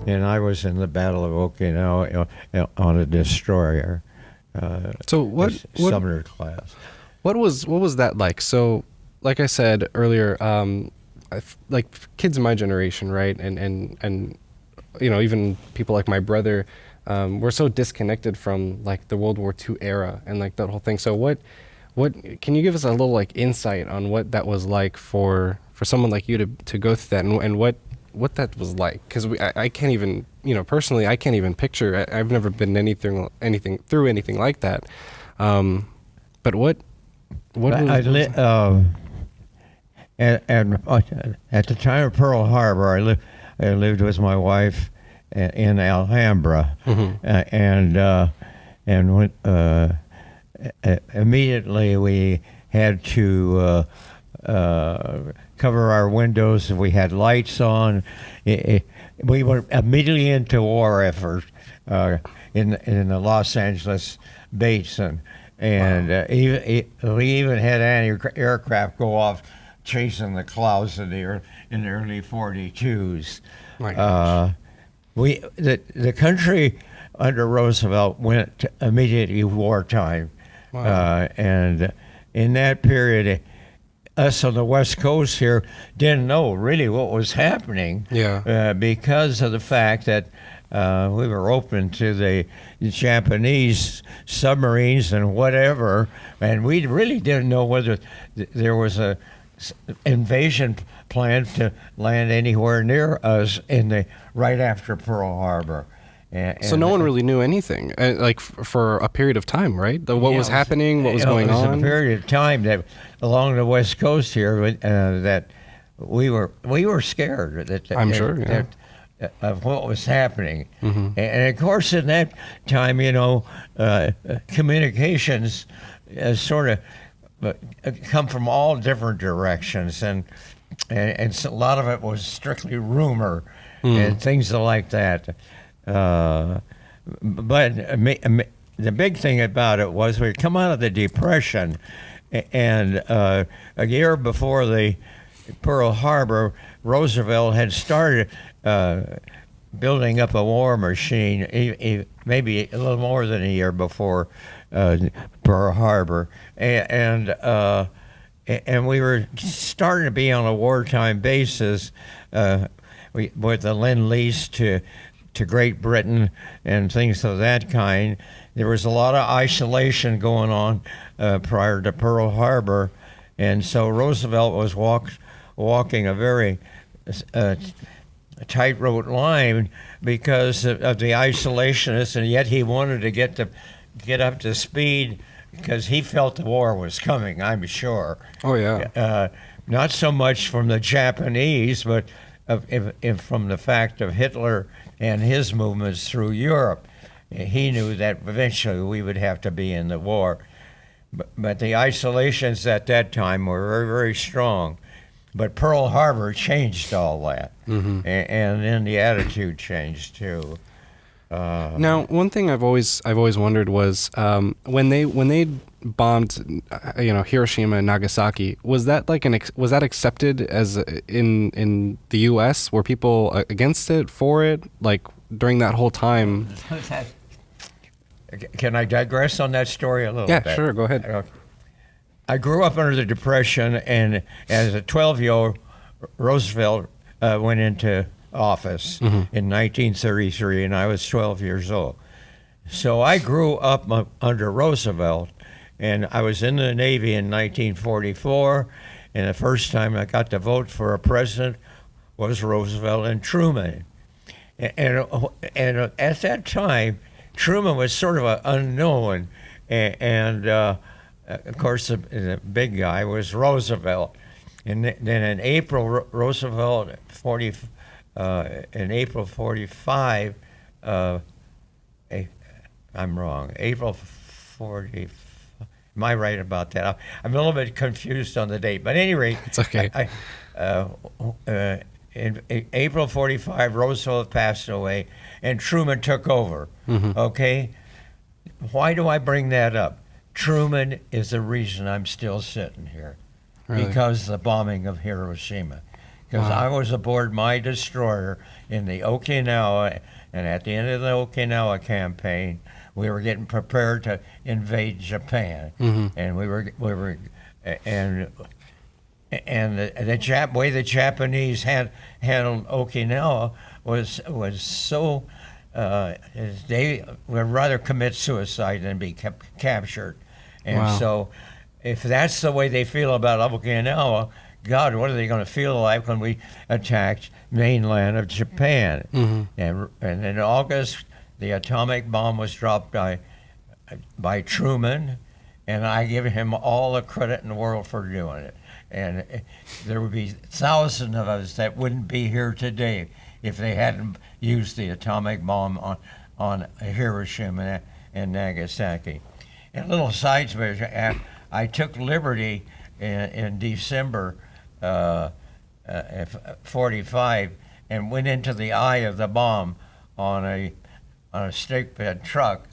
and I was in the Battle of Okinawa on a destroyer. So what Sumner class. what was that like? So, like I said earlier, like kids in my generation, right, and even people like my brother, we're so disconnected from like the World War II era and like that whole thing. So what can you give us a little like insight on what that was like for someone like you to go through that, and what that was like? Because I can't even, personally, I can't even picture. I've never been anything through anything like that. But what and at the time of Pearl Harbor, I lived with my wife in Alhambra, and when, immediately we had to cover our windows if we had lights on. We were immediately into war effort in the Los Angeles basin, and we even had anti-aircraft go off chasing the clouds in the early 42s. My gosh. The country under Roosevelt went immediately wartime. Wow. And in that period, us on the West Coast here didn't know really what was happening. Yeah. Because of the fact that we were open to the Japanese submarines and whatever, and we really didn't know whether there was a invasion plan to land anywhere near us right after Pearl Harbor. So no one really knew anything, like for a period of time, right? What was happening, what was going on? It was a period of time that along the West Coast here that we were scared. I'm sure, yeah. Of what was happening. Mm-hmm. And of course, in that time, communications sort of come from all different directions, and a lot of it was strictly rumor and things like that. But the big thing about it was we'd come out of the Depression, and a year before the Pearl Harbor, Roosevelt had started building up a war machine, maybe a little more than a year before Pearl Harbor, and we were starting to be on a wartime basis with the Lend-Lease to Great Britain and things of that kind. There was a lot of isolation going on prior to Pearl Harbor, and so Roosevelt was walking a very tightrope line because of the isolationists, and yet he wanted to get up to speed because he felt the war was coming, I'm sure. Oh, yeah. Not so much from the Japanese, but from the fact of Hitler and his movements through Europe. He knew that eventually we would have to be in the war. But the isolations at that time were very, very strong. But Pearl Harbor changed all that. Mm-hmm. And then the attitude changed too. Now, one thing I've always wondered was when they bombed, Hiroshima and Nagasaki, was that like was that accepted as in the U.S.? Were people against it, for it, like during that whole time? Can I digress on that story a little bit? Yeah, sure. Go ahead. I grew up under the Depression, and as a 12-year-old, Roosevelt went into office in 1933, and I was 12 years old. So I grew up under Roosevelt, and I was in the Navy in 1944, and the first time I got to vote for a president was Roosevelt and Truman. And at that time, Truman was sort of an unknown, and of course the big guy was Roosevelt. And then in April, Roosevelt in April 45, I'm wrong, April 40, am I right about that? I'm a little bit confused on the date, but at any rate, it's okay. In April 45, Roosevelt passed away, and Truman took over. Mm-hmm. Okay? Why do I bring that up? Truman is the reason I'm still sitting here. Really? Because of the bombing of Hiroshima. because Wow. I was aboard my destroyer in the Okinawa, and at the end of the Okinawa campaign, we were getting prepared to invade Japan, and we were, and the way the Japanese handled Okinawa was so. They would rather commit suicide than be captured, and Wow. so if that's the way they feel about Okinawa, God, what are they going to feel like when we attacked mainland of Japan? And in August, the atomic bomb was dropped by Truman, and I give him all the credit in the world for doing it. And there would be thousands of us that wouldn't be here today if they hadn't used the atomic bomb on Hiroshima and Nagasaki. And a little side story, I took liberty in December 45 and went into the eye of the bomb on a stake bed truck,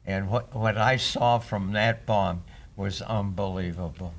and what I saw from that bomb was unbelievable.